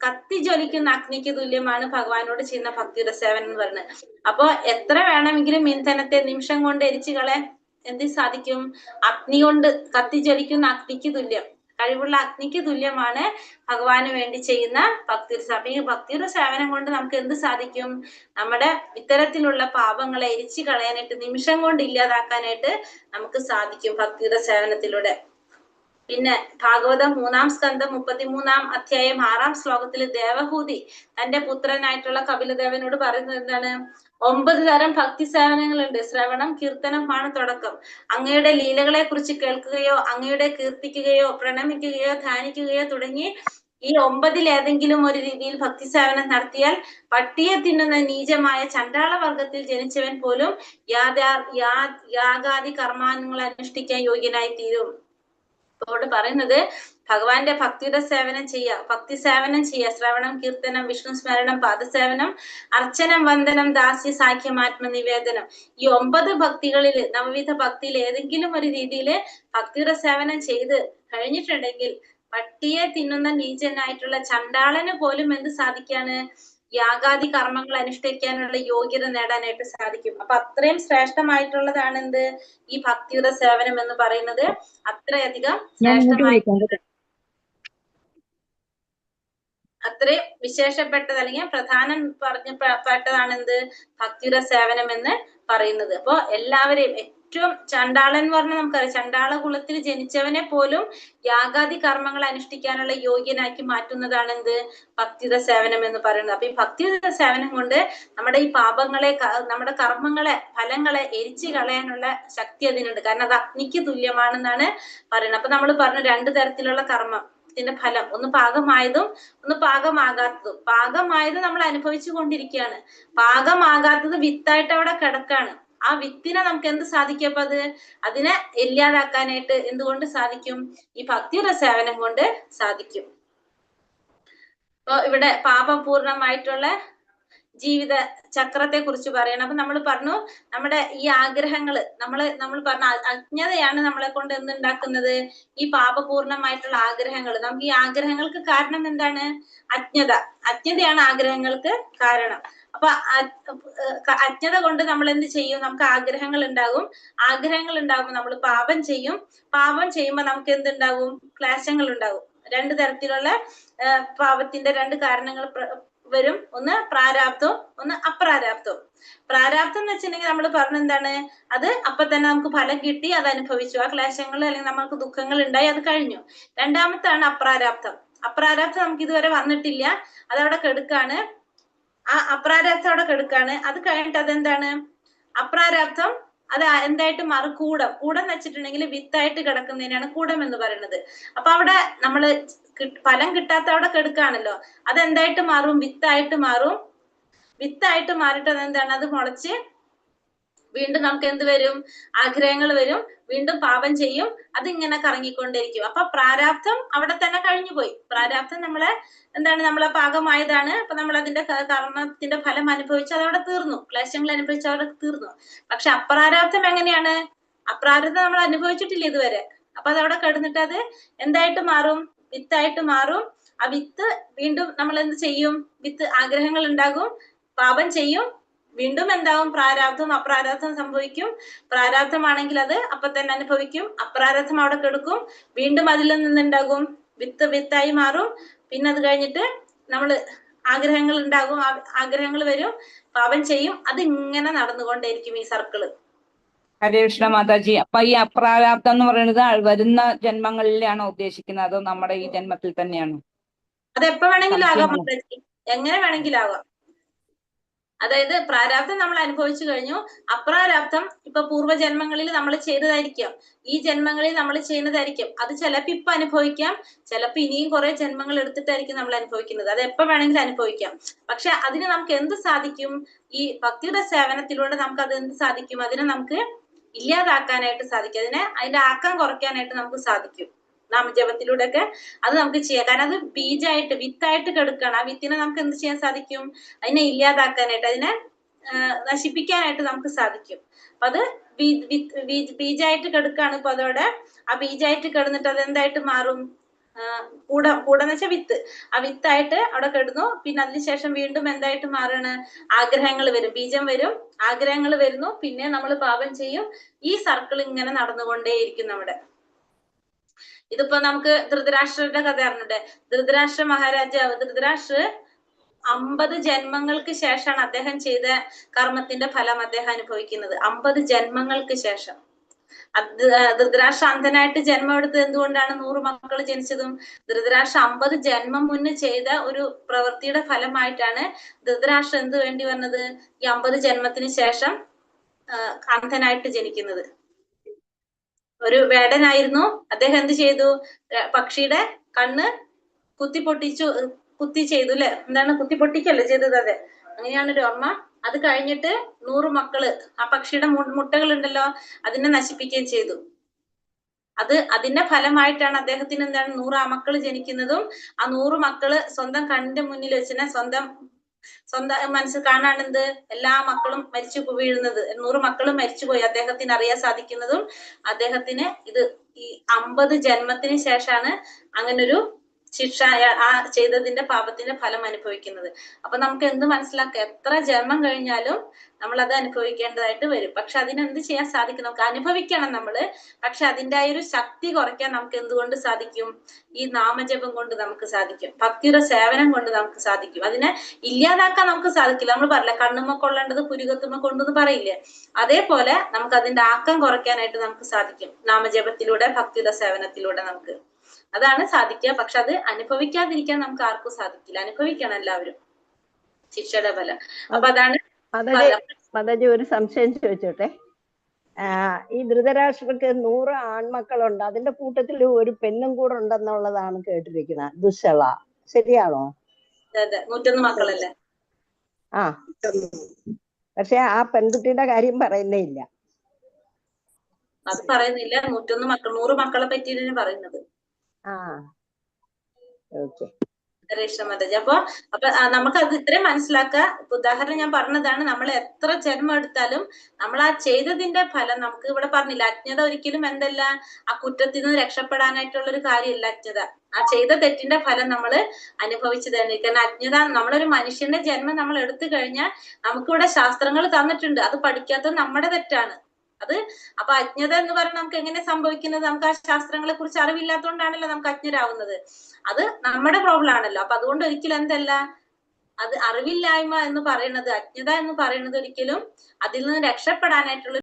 കത്തി ജ്വലിക്കുന്ന അഗ്നിക്ക് തുല്യമാണ് ഭഗവാനോട് ചെയ്യുന്ന ഭക്തിയുടെ സേവനം എന്ന് പറയുന്നത്. അപ്പൊ എത്ര വേണമെങ്കിലും ഇന്ധനത്തെ നിമിഷം കൊണ്ട് എരിച്ചു കളയാൻ എന്ത് സാധിക്കും, അഗ്നി കൊണ്ട്, കത്തി ജ്വലിക്കുന്ന അഗ്നിക്ക് തുല്യം, കഴിവുള്ള അഗ്നിക്ക് തുല്യമാണ് ഭഗവാന് വേണ്ടി ചെയ്യുന്ന ഭക്തിയുടെ സേവനം. ഈ ഭക്തിയുടെ സേവനം കൊണ്ട് നമുക്ക് എന്ത് സാധിക്കും, നമ്മുടെ ഇത്തരത്തിലുള്ള പാപങ്ങളെ എരിച്ചു കളയാനായിട്ട്, നിമിഷം കൊണ്ട് ഇല്ലാതാക്കാനായിട്ട് നമുക്ക് സാധിക്കും ഭക്തിയുടെ സേവനത്തിലൂടെ. പിന്നെ ഭാഗവതം 3-ാം സ്കന്ധം 33-ാം അധ്യായം 6-ാം ശ്ലോകത്തിൽ ദേവഹൂതി തന്റെ പുത്രനായിട്ടുള്ള കപിലദേവനോട് പറയുന്നത് എന്താണ്, 9 തരം ഭക്തി സേവനങ്ങളുണ്ട്. ശ്രവണം, കീർത്തനമാണ് തുടക്കം. അങ്ങയുടെ ലീലകളെ കുറിച്ച് കേൾക്കുകയോ, അങ്ങയുടെ കീർത്തിക്കുകയോ, പ്രണമിക്കുകയോ, ധ്യാനിക്കുകയോ തുടങ്ങി ഈ 9-ൽ ഏതെങ്കിലും ഒരു രീതിയിൽ ഭക്തി സേവനം നടത്തിയാൽ പട്ടിയെ തിന്നുന്ന നീചമായ ചണ്ടാള വർഗത്തിൽ ജനിച്ചവൻ പോലും യാഗാദി കർമാനുകൾ അനുഷ്ഠിക്കാൻ യോഗ്യനായി തീരും. അവിടെ പറയുന്നത് ഭഗവാന്റെ ഭക്തിയുടെ സേവനം ഭക്തി സേവനം ചെയ്യുക, ശ്രവണം, കീർത്തനം, വിഷ്ണു സ്മരണം, പാദസേവനം, അർച്ചനം, വന്ദനം, ദാസ്യ, സാഖ്യം, ആത്മനിവേദനം. ഈ 9 ഭക്തികളിൽ, നവവിധ ഭക്തിയിൽ ഏതെങ്കിലും ഒരു രീതിയിൽ ഭക്തിയുടെ സേവനം ചെയ്ത് കഴിഞ്ഞിട്ടുണ്ടെങ്കിൽ പട്ടിയെ തിന്നുന്ന നീചനായിട്ടുള്ള ചണ്ടാളന് പോലും എന്ത് സാധിക്കാണ്, യാഗാദി കർമ്മങ്ങൾ അനുഷ്ഠിക്കാനുള്ള യോഗ്യത നേടാനായിട്ട് സാധിക്കും. അപ്പൊ അത്രയും ശ്രേഷ്ഠമായിട്ടുള്ളതാണ് എന്ത്, ഈ ഭക്തിയുടെ സേവനം എന്ന് പറയുന്നത്. അത്രയധികം ശ്രേഷ്ഠമായി, അത്രയും വിശേഷപ്പെട്ടത്, അല്ലെങ്കിൽ പ്രധാനം പെട്ടതാണ് എന്ത്, ഭക്തിയുടെ സേവനം എന്ന് പറയുന്നത്. അപ്പൊ എല്ലാവരെയും, ഏറ്റവും ചണ്ടാളൻ എന്ന് പറഞ്ഞാൽ നമുക്കറിയാം, ചണ്ടാള കുലത്തിൽ ജനിച്ചവനെ പോലും യാഗാദി കർമ്മങ്ങൾ അനുഷ്ഠിക്കാനുള്ള യോഗ്യനാക്കി മാറ്റുന്നതാണ് എന്ത്, ഭക്തിയുടെ സേവനം എന്ന് പറയുന്നത്. അപ്പൊ ഈ ഭക്തിയുടെ സേവനം കൊണ്ട് നമ്മുടെ ഈ പാപങ്ങളെ, നമ്മുടെ കർമ്മങ്ങളെ, ഫലങ്ങളെ എരിച്ചു കളയാനുള്ള ശക്തി അതിനുണ്ട്. കാരണം അത് അഗ്നിക്ക് തുല്യമാണെന്നാണ് പറയുന്നത്. അപ്പൊ നമ്മൾ പറഞ്ഞു 2 തരത്തിലുള്ള കർമ്മം, ഇതിന്റെ ഫലം, ഒന്ന് പാകമായതും ഒന്ന് പാകമാകാത്തതും. പാകമായത് നമ്മൾ അനുഭവിച്ചു കൊണ്ടിരിക്കുകയാണ്, പാകമാകാത്തത് വിത്തായിട്ട് അവിടെ കിടക്കാണ്. ആ വിത്തിനെ നമുക്ക് എന്ത് സാധിക്കും, അപ്പൊ അതിനെ ഇല്ലാതാക്കാനായിട്ട് എന്തുകൊണ്ട് സാധിക്കും, ഈ ഭക്തിയുടെ സേവനം കൊണ്ട് സാധിക്കും. അപ്പൊ ഇവിടെ പാപപൂർണമായിട്ടുള്ള ജീവിത ചക്രത്തെ കുറിച്ച് പറയണം. അപ്പൊ നമ്മൾ പറഞ്ഞു, നമ്മുടെ ഈ ആഗ്രഹങ്ങള്, നമ്മൾ പറഞ്ഞ അജ്ഞതയാണ് നമ്മളെ കൊണ്ട് എന്തുണ്ടാക്കുന്നത്, ഈ പാപപൂർണമായിട്ടുള്ള ആഗ്രഹങ്ങൾ. നമുക്ക് ഈ ആഗ്രഹങ്ങൾക്ക് കാരണം എന്താണ്, അജ്ഞതയാണ് ആഗ്രഹങ്ങൾക്ക് കാരണം. അപ്പൊ അജ്ഞത കൊണ്ട് നമ്മൾ എന്ത് ചെയ്യും? നമുക്ക് ആഗ്രഹങ്ങൾ ഉണ്ടാകും. ആഗ്രഹങ്ങൾ ഉണ്ടാകുമ്പോൾ നമ്മൾ പാപം ചെയ്യും. പാപം ചെയ്യുമ്പോൾ നമുക്ക് എന്തുണ്ടാകും? ക്ലേശങ്ങൾ ഉണ്ടാകും. രണ്ട് തരത്തിലുള്ള പാപത്തിന്റെ രണ്ട് കാരണങ്ങൾ വരും. ഒന്ന് പ്രാരാബ്ദവും ഒന്ന് അപ്രാരാബ്ദവും. പ്രാരാബ്ദം എന്ന് വെച്ചിട്ടുണ്ടെങ്കിൽ നമ്മൾ പറഞ്ഞ എന്താണ്? അത് അപ്പൊ തന്നെ നമുക്ക് ഫലം കിട്ടി, അത് അനുഭവിച്ചു, ആ ക്ലേശങ്ങൾ അല്ലെങ്കിൽ നമുക്ക് ദുഃഖങ്ങൾ ഉണ്ടായി, അത് കഴിഞ്ഞു. രണ്ടാമത്താണ് അപ്രാരാബ്ദം. അപ്രാരാബ്ദം നമുക്ക് ഇതുവരെ വന്നിട്ടില്ല, അതവിടെ കെടുക്കാണ്. ആ അപ്രാരാബ്ദം അവിടെ കെടുക്കാണ്. അത് കഴിഞ്ഞിട്ട് അതെന്താണ്? അപ്രാരാബ്ദം അത് എന്തായിട്ട് മാറും? കൂടം. കൂടം എന്ന് വെച്ചിട്ടുണ്ടെങ്കിൽ വിത്തായിട്ട് കിടക്കുന്നതിനാണ് കൂടം എന്ന് പറയുന്നത്. അപ്പൊ അവിടെ നമ്മള് ഫലം കിട്ടാത്ത അവിടെ കെടുക്കാണല്ലോ, അതെന്തായിട്ട് മാറും? വിത്തായിട്ട് മാറും. വിത്തായിട്ട് മാറിയിട്ട് അതെന്താണ്? അത് മുളച്ച് വീണ്ടും നമുക്ക് എന്ത് വരും? ആഗ്രഹങ്ങൾ വരും, വീണ്ടും പാപം ചെയ്യും, അതിങ്ങനെ കറങ്ങിക്കൊണ്ടിരിക്കും. അപ്പൊ പ്രാരാബ്ദം അവിടെ തന്നെ കഴിഞ്ഞുപോയി. പ്രാരാബ്ദം നമ്മളെ എന്താണ്? നമ്മളെ പാകമായതാണ്. അപ്പൊ നമ്മൾ അതിന്റെ കർമ്മത്തിന്റെ ഫലം അനുഭവിച്ച് അതവിടെ തീർന്നു, ക്ലേശങ്ങൾ അനുഭവിച്ച് അവിടെ തീർന്നു. പക്ഷെ അപ്രാരാബ്ദം എങ്ങനെയാണ്? അപ്രാരാബ്ദം നമ്മൾ അനുഭവിച്ചിട്ടില്ല ഇതുവരെ. അപ്പൊ അതവിടെ കിടന്നിട്ട് അത് എന്തായിട്ട് മാറും? വിത്തായിട്ട് മാറും. ആ വിത്ത് വീണ്ടും നമ്മൾ എന്ത് ചെയ്യും? വിത്ത് ആഗ്രഹങ്ങൾ ഉണ്ടാകും, പാപം ചെയ്യും, വീണ്ടും എന്താവും? പ്രാരാബ്ദം അപ്രാരാബ്ദം സംഭവിക്കും. പ്രാരാബ്ദമാണെങ്കിൽ അത് അപ്പൊ തന്നെ അനുഭവിക്കും. അപ്രാരാബ്ദം അവിടെ കെടുക്കും, വീണ്ടും അതിൽ നിന്നുണ്ടാകും വിത്തായി മാറും. പിന്നെ അത് കഴിഞ്ഞിട്ട് നമ്മള് ആഗ്രഹങ്ങൾ ഉണ്ടാകും, ആഗ്രഹങ്ങൾ വരും, പാപം ചെയ്യും. അത് ഇങ്ങനെ നടന്നുകൊണ്ടേയിരിക്കും ഈ സർക്കിള്. ഹരേ കൃഷ്ണ മാതാജി. അപ്പൊ ഈ അപ്രാരാബ്ദം എന്ന് പറയുന്നത് വരുന്ന ജന്മങ്ങളിലാണോ ഉദ്ദേശിക്കുന്നത്, അതോ നമ്മുടെ ഈ ജന്മത്തിൽ തന്നെയാണോ? അത് എപ്പോ വേണമെങ്കിലും ആകാം മാതാജി, എങ്ങനെ വേണമെങ്കിലും ആകാം. അതായത് പ്രാരാബ്ദം നമ്മൾ അനുഭവിച്ചു കഴിഞ്ഞു. അപ്രാരാബ്ദം ഇപ്പൊ പൂർവ്വജന്മങ്ങളിൽ നമ്മൾ ചെയ്തതായിരിക്കാം, ഈ ജന്മങ്ങളിൽ നമ്മൾ ചെയ്യുന്നതായിരിക്കും. അത് ചിലപ്പോ ഇപ്പൊ അനുഭവിക്കാം, ചിലപ്പോ ഇനിയും കുറെ ജന്മങ്ങൾ എടുത്തിട്ടായിരിക്കും നമ്മൾ അനുഭവിക്കുന്നത്. അത് എപ്പോ വേണമെങ്കിലും അനുഭവിക്കാം. പക്ഷെ അതിന് നമുക്ക് എന്ത് സാധിക്കും? ഈ ഭക്തിയുടെ സേവനത്തിലൂടെ നമുക്ക് അത് എന്ത് സാധിക്കും? അതിനെ നമുക്ക് ഇല്ലാതാക്കാനായിട്ട് സാധിക്കും. അതിന്റെ ആക്കം കുറയ്ക്കാനായിട്ട് നമുക്ക് സാധിക്കും. നാമജപത്തിലൂടെ ഒക്കെ അത് നമുക്ക് ചെയ്യാം. കാരണം അത് ബീജായിട്ട് വിത്തായിട്ട് കിടക്കുകയാണ്. ആ വിത്തിനെ നമുക്ക് എന്ത് ചെയ്യാൻ സാധിക്കും? അതിനെ ഇല്ലാതാക്കാനായിട്ട്, അതിനെ നശിപ്പിക്കാനായിട്ട് നമുക്ക് സാധിക്കും. അപ്പൊ അത് ബീജായിട്ട് കിടക്കുകയാണ്. ഇപ്പൊ അതോടെ ആ ബീജായിട്ട് കിടന്നിട്ട് അത് എന്തായിട്ട് മാറും? കൂടെന്ന് വെച്ചാൽ വിത്ത്. ആ വിത്തായിട്ട് അവിടെ കിടന്നു. പിന്നെ അതിനുശേഷം വീണ്ടും എന്തായിട്ട് മാറാണ്? ആഗ്രഹങ്ങൾ വരും, ബീജം വരും, ആഗ്രഹങ്ങൾ വരുന്നു, പിന്നെ നമ്മൾ പാപം ചെയ്യും. ഈ സർക്കിൾ ഇങ്ങനെ നടന്നുകൊണ്ടേയിരിക്കും നമ്മുടെ. ഇതിപ്പോ നമുക്ക് ധൃതരാഷ്ട്രയുടെ കഥ അറിഞ്ഞിട്ട്, ധൃതരാഷ്ട്ര മഹാരാജാവ് ധൃതരാഷ്ട്ര 50 ജന്മങ്ങൾക്ക് ശേഷമാണ് അദ്ദേഹം ചെയ്ത കർമ്മത്തിന്റെ ഫലം അദ്ദേഹം അനുഭവിക്കുന്നത്. 50 ജന്മങ്ങൾക്ക് ശേഷം. ധൃതരാഷ്ട്ര അന്ധനായിട്ട് ജന്മം എടുത്തത് എന്തുകൊണ്ടാണ്? 100 മക്കൾ ജനിച്ചതും ധൃതരാഷ്ട്ര 50 ജന്മം മുന്നേ ചെയ്ത ഒരു പ്രവൃത്തിയുടെ ഫലമായിട്ടാണ് ധൃതരാഷ്ട്ര എന്ത് വേണ്ടി വന്നത്? ഈ 50 ജന്മത്തിന് ശേഷം അന്ധനായിട്ട് ജനിക്കുന്നത്. ഒരു വേടനായിരുന്നു അദ്ദേഹം. എന്ത് ചെയ്തു? പക്ഷിയുടെ കണ്ണ് കുത്തി ചെയ്തു അല്ലെ? എന്താണ്? കുത്തി പൊട്ടിക്കല്ലേ ചെയ്തത്? അതെ, അങ്ങനെയാണ് ഒരു അമ്മ. അത് കഴിഞ്ഞിട്ട് 100 മക്കള്, ആ പക്ഷിയുടെ മുട്ടകൾ ഉണ്ടല്ലോ, അതിനെ നശിപ്പിക്കുകയും ചെയ്തു. അതിന്റെ ഫലമായിട്ടാണ് അദ്ദേഹത്തിന് എന്താണ് 100 ആമക്കൾ ജനിക്കുന്നതും ആ 100 മക്കള് സ്വന്തം കണ്ണിന്റെ മുന്നിൽ വെച്ചിനെ സ്വന്തം മനസ്സിൽ കാണാണെന്ത് എല്ലാ മക്കളും മരിച്ചു വീഴുന്നത്. 100 മക്കളും മരിച്ചുപോയി അദ്ദേഹത്തിന് അറിയാൻ സാധിക്കുന്നതും അദ്ദേഹത്തിന് ഈ 50 ജന്മത്തിന് ശേഷമാണ് അങ്ങനൊരു ശിക്ഷ, ആ ചെയ്തതിന്റെ പാപത്തിന്റെ ഫലം അനുഭവിക്കുന്നത്. അപ്പൊ നമുക്ക് എന്ത് മനസ്സിലാക്കാം? എത്ര ജന്മം കഴിഞ്ഞാലും നമ്മൾ അത് അനുഭവിക്കേണ്ടതായിട്ട് വരും. പക്ഷെ അതിനെന്ത് ചെയ്യാൻ സാധിക്കും? നമുക്ക് അനുഭവിക്കണം നമ്മള്. പക്ഷെ അതിന്റെ ആ ഒരു ശക്തി കുറയ്ക്കാൻ നമുക്ക് എന്തുകൊണ്ട് സാധിക്കും? ഈ നാമജപം കൊണ്ട് നമുക്ക് സാധിക്കും, ഭക്തിയുടെ സേവനം കൊണ്ട് നമുക്ക് സാധിക്കും. അതിനെ ഇല്ലാതാക്കാൻ നമുക്ക് സാധിക്കില്ല. നമ്മൾ പറയില്ല കണ്ണുമ്മ കൊള്ളേണ്ടത് പുരുകത്തുമ്മ കൊണ്ടെന്ന് പറയില്ലേ? അതേപോലെ നമുക്ക് അതിന്റെ ആക്കം കുറയ്ക്കാനായിട്ട് നമുക്ക് സാധിക്കും നാമജപത്തിലൂടെ, ഭക്തിയുടെ സേവനത്തിലൂടെ നമുക്ക് അതാണ് സാധിക്കുക. പക്ഷെ അത് അനുഭവിക്കാതിരിക്കാൻ നമുക്ക് ആർക്കും സാധിക്കില്ല. അനുഭവിക്കണം എല്ലാവരും ശിക്ഷയുടെ ഫലം. അപ്പൊ അതാണ് മാതാജി ഒരു സംശയം ചോദിച്ചോട്ടെ. ഈ ധൃതരാഷ്ട്രക്ക് 100 ആൺമക്കളുണ്ട്, അതിന്റെ കൂട്ടത്തിൽ ഒരു പെണ്ണും കൂടെ ഉണ്ടെന്നുള്ളതാണ് കേട്ടിരിക്കുന്നത്. ദുശ്ശള, ശരിയാണോ? 101 മക്കളല്ലേ? ആ, പക്ഷെ ആ പെൺകുട്ടിയുടെ കാര്യം പറയുന്നേ ഇല്ല. അത് പറയുന്നില്ല. 101 മക്കൾ, 100 മക്കളെ പറ്റിയാണ് പറയുന്നത്. ആ, ഓക്കെ. രക്ഷമാതാജി. അപ്പൊ നമുക്ക് അത് ഇത്രയും മനസ്സിലാക്കുക. ഉദാഹരണം ഞാൻ പറഞ്ഞതാണ്, നമ്മൾ എത്ര ജന്മം എടുത്താലും നമ്മൾ ആ ചെയ്തതിന്റെ ഫലം നമുക്ക് ഇവിടെ പറഞ്ഞില്ല. അജ്ഞത ഒരിക്കലും എന്തല്ല, ആ കുറ്റത്തിൽ നിന്ന് രക്ഷപ്പെടാനായിട്ടുള്ള ഒരു കാര്യമല്ല അജ്ഞത. ആ ചെയ്ത തെറ്റിന്റെ ഫലം നമ്മൾ അനുഭവിച്ചു തന്നെ. കാരണം അജ്ഞത, നമ്മളൊരു മനുഷ്യന്റെ ജന്മം നമ്മൾ എടുത്തു കഴിഞ്ഞാൽ നമുക്കിവിടെ ശാസ്ത്രങ്ങൾ തന്നിട്ടുണ്ട്, അത് പഠിക്കാത്തത് നമ്മുടെ തെറ്റാണ്. അപ്പൊ അജ്ഞത എന്ന് പറഞ്ഞാൽ നമുക്ക് എങ്ങനെ സംഭവിക്കുന്നത്? നമുക്ക് ആ ശാസ്ത്രങ്ങളെ കുറിച്ച് അറിവില്ലാത്തതുകൊണ്ടാണല്ലോ നമുക്ക് അജ്ഞരാകുന്നത്. അത് നമ്മുടെ പ്രോബ്ലം ആണല്ലോ. അപ്പൊ അതുകൊണ്ട് ഒരിക്കലും എന്തല്ല, അത് അറിവില്ലായ്മ എന്ന് പറയുന്നത്, അജ്ഞത എന്ന് പറയുന്നത് ഒരിക്കലും അതിൽ നിന്ന് രക്ഷപ്പെടാനായിട്ടുള്ള